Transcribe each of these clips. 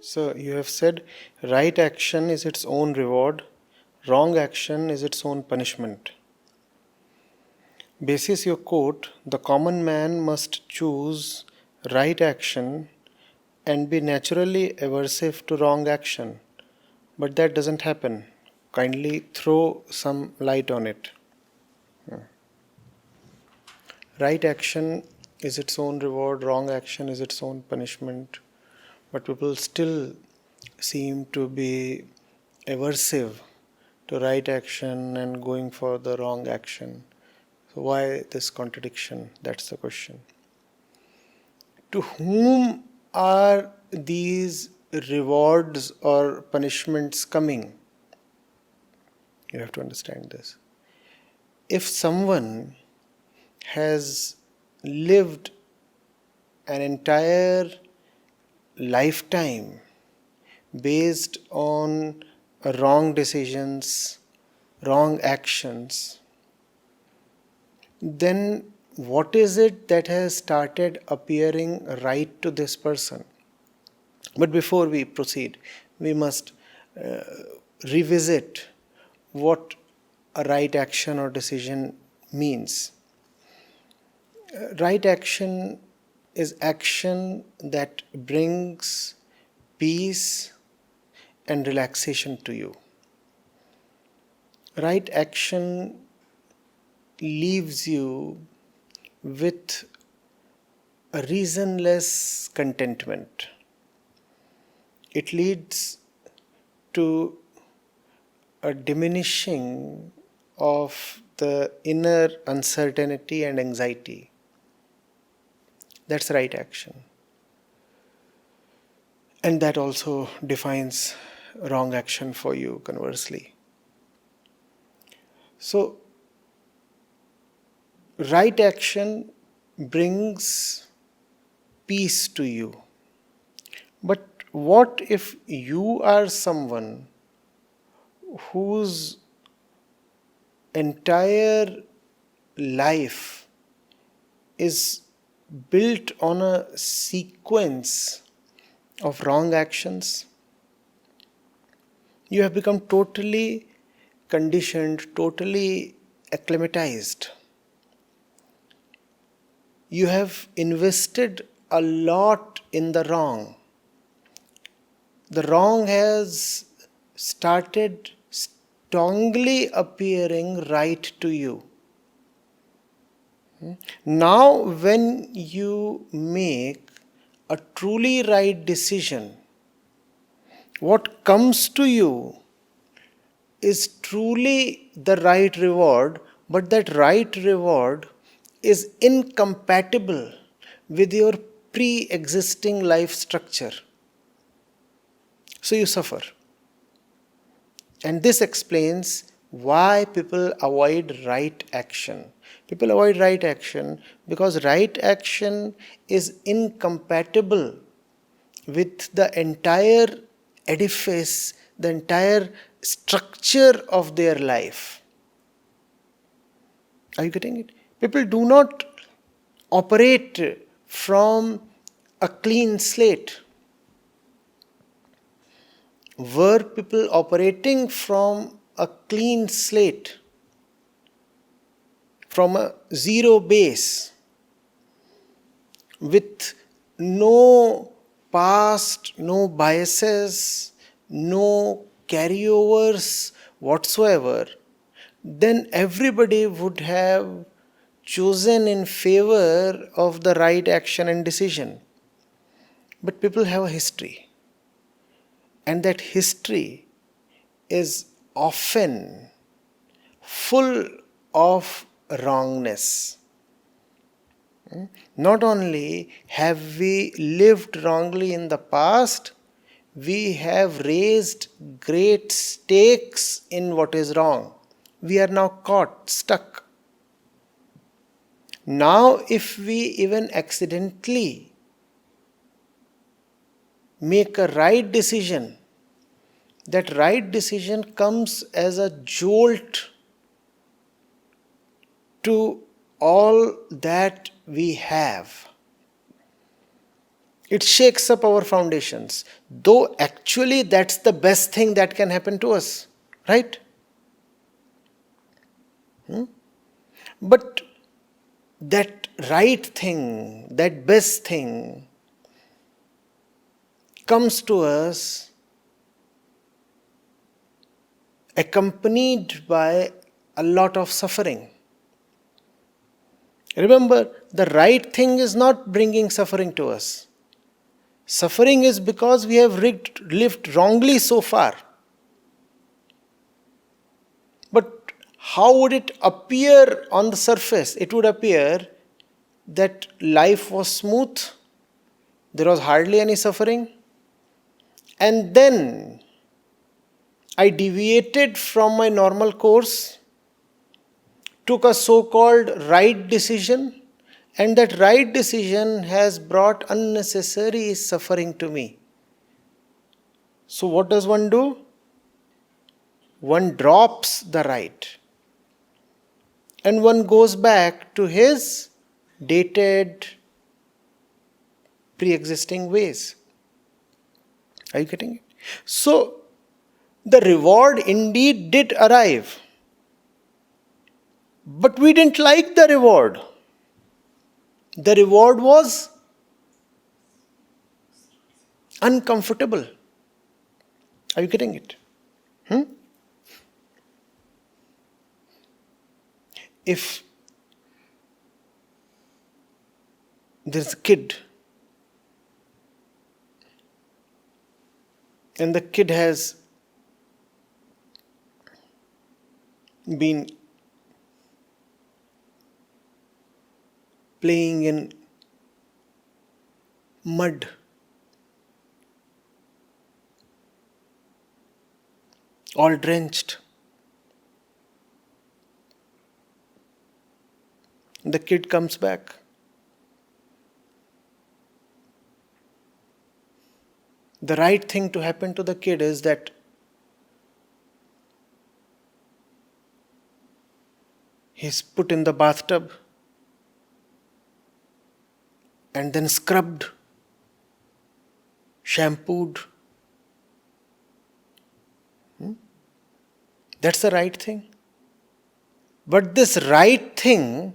So you have said right action is its own reward, wrong action is its own punishment. Basis your quote, the common man must choose right action and be naturally aversive to wrong action. But that doesn't happen. Kindly throw some light on it. Right action is its own reward, wrong action is its own punishment. But people still seem to be aversive to right action and going for the wrong action. So, why this contradiction? That's the question. To whom are these rewards or punishments coming? You have to understand this. If someone has lived an entire lifetime based on wrong decisions, wrong actions, then what is it that has started appearing right to this person? But before we proceed, we must revisit what a right action or decision means. Right action is action that brings peace and relaxation to you. Right action leaves you with a reasonless contentment. It leads to a diminishing of the inner uncertainty and anxiety. That's right action. And that also defines wrong action for you, conversely. So, right action brings peace to you. But what if you are someone whose entire life is built on a sequence of wrong actions? You have become totally conditioned, totally acclimatized. You have invested a lot in the wrong. The wrong has started strongly appearing right to you. Now, when you make a truly right decision, what comes to you is truly the right reward, but that right reward is incompatible with your pre-existing life structure. So you suffer. And this explains why people avoid right action. People avoid right action because right action is incompatible with the entire edifice, the entire structure of their life. Are you getting it? People do not operate from a clean slate. Were people operating from a clean slate, from a zero base, with no past, no biases, no carryovers whatsoever, then everybody would have chosen in favor of the right action and decision. But people have a history. And that history is often full of wrongness. Not only have we lived wrongly in the past, we have raised great stakes in what is wrong. We are now caught, stuck. Now, if we even accidentally make a right decision, that right decision comes as a jolt to all that we have. It shakes up our foundations. Though actually that's the best thing that can happen to us. Right? But that right thing, that best thing, comes to us accompanied by a lot of suffering. Remember, the right thing is not bringing suffering to us. Suffering is because we have lived wrongly so far. But how would it appear on the surface? It would appear that life was smooth, there was hardly any suffering, and then I deviated from my normal course, took a so-called right decision, and that right decision has brought unnecessary suffering to me. So what does one do? One drops the right and one goes back to his dated, pre-existing ways. Are you getting it? So the reward indeed did arrive, but we didn't like the reward. The reward was uncomfortable. Are you getting it? If there's a kid and the kid has been playing in mud, all drenched, the kid comes back. The right thing to happen to the kid is that he's put in the bathtub and then scrubbed, shampooed. That's the right thing. But this right thing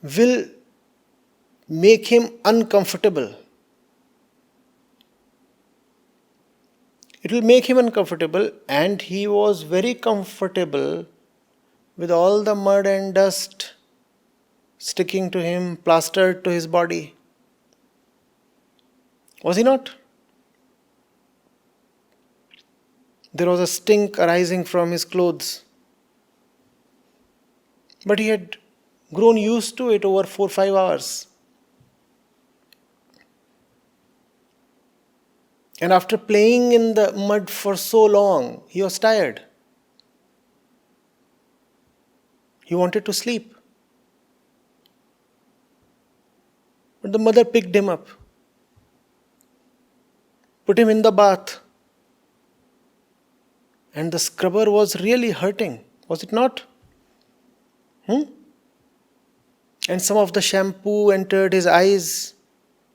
will make him uncomfortable. It will make him uncomfortable, and he was very comfortable with all the mud and dust sticking to him, plastered to his body. Was he not? There was a stink arising from his clothes. But he had grown used to it over 4-5 hours. And after playing in the mud for so long, he was tired. He wanted to sleep. But the mother picked him up, put him in the bath, and the scrubber was really hurting, was it not? And some of the shampoo entered his eyes,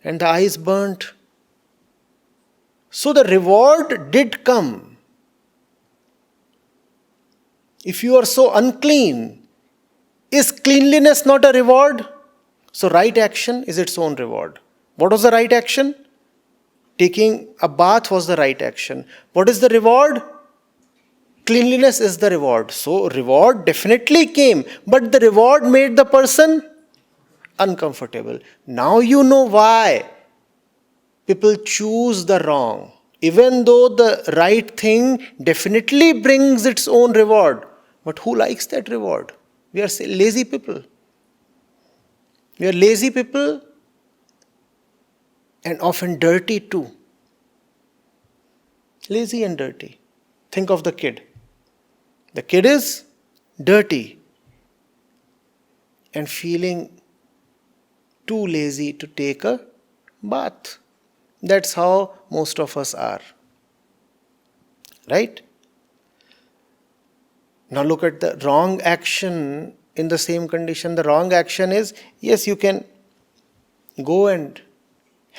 and the eyes burnt. So the reward did come. If you are so unclean, is cleanliness not a reward? So right action is its own reward. What was the right action? Taking a bath was the right action. What is the reward? Cleanliness is the reward. So reward definitely came, but the reward made the person uncomfortable. Now you know why people choose the wrong. Even though the right thing definitely brings its own reward. But who likes that reward? We are lazy people. We are lazy people and often dirty too. Lazy and dirty. Think of the kid. The kid is dirty and feeling too lazy to take a bath. That's how most of us are. Right? Now look at the wrong action in the same condition. The wrong action is, yes, you can go and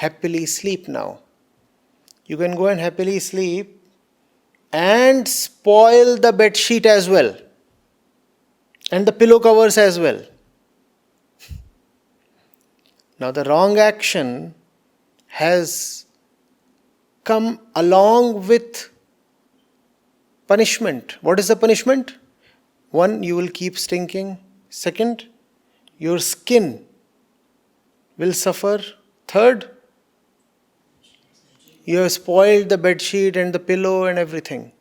happily sleep now. You can go and happily sleep and spoil the bed sheet as well, and the pillow covers as well. Now the wrong action has come along with punishment. What is the punishment? One, you will keep stinking. Second, your skin will suffer. Third, you have spoiled the bed sheet and the pillow and everything.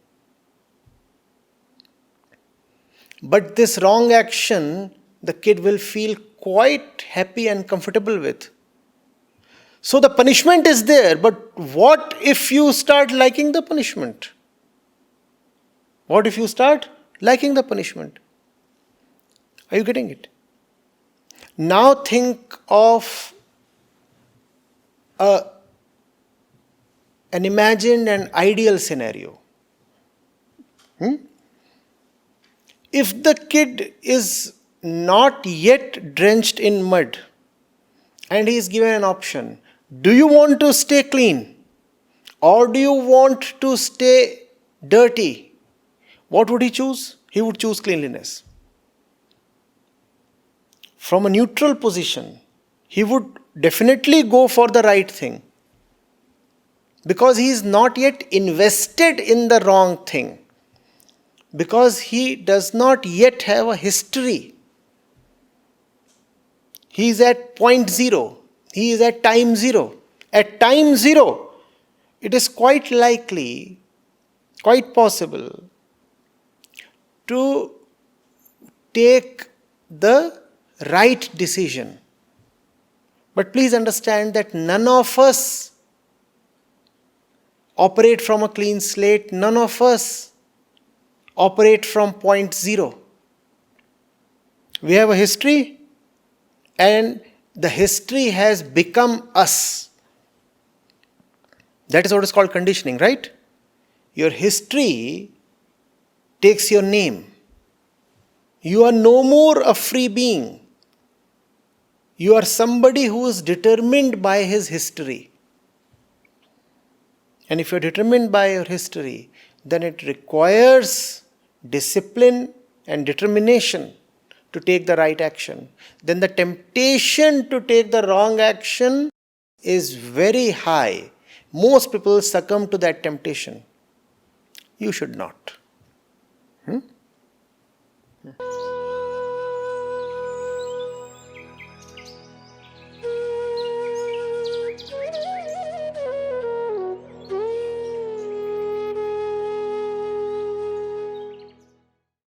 But this wrong action, the kid will feel quite happy and comfortable with. So the punishment is there, but what if you start liking the punishment? What if you start liking the punishment? Are you getting it? Now think of an imagined and ideal scenario. If the kid is not yet drenched in mud and he is given an option, do you want to stay clean or do you want to stay dirty? What would he choose? He would choose cleanliness. From a neutral position, he would definitely go for the right thing, because he is not yet invested in the wrong thing, because he does not yet have a history. He is at point zero. He is at time zero. At time zero, it is quite likely, quite possible to take the right decision. But please understand that none of us operate from a clean slate. None of us operate from point zero. We have a history, and the history has become us. That is what is called conditioning, right? Your history takes your name. You are no more a free being. You are somebody who is determined by his history. And if you are determined by your history, then it requires discipline and determination to take the right action. Then the temptation to take the wrong action is very high. Most people succumb to that temptation. You should not.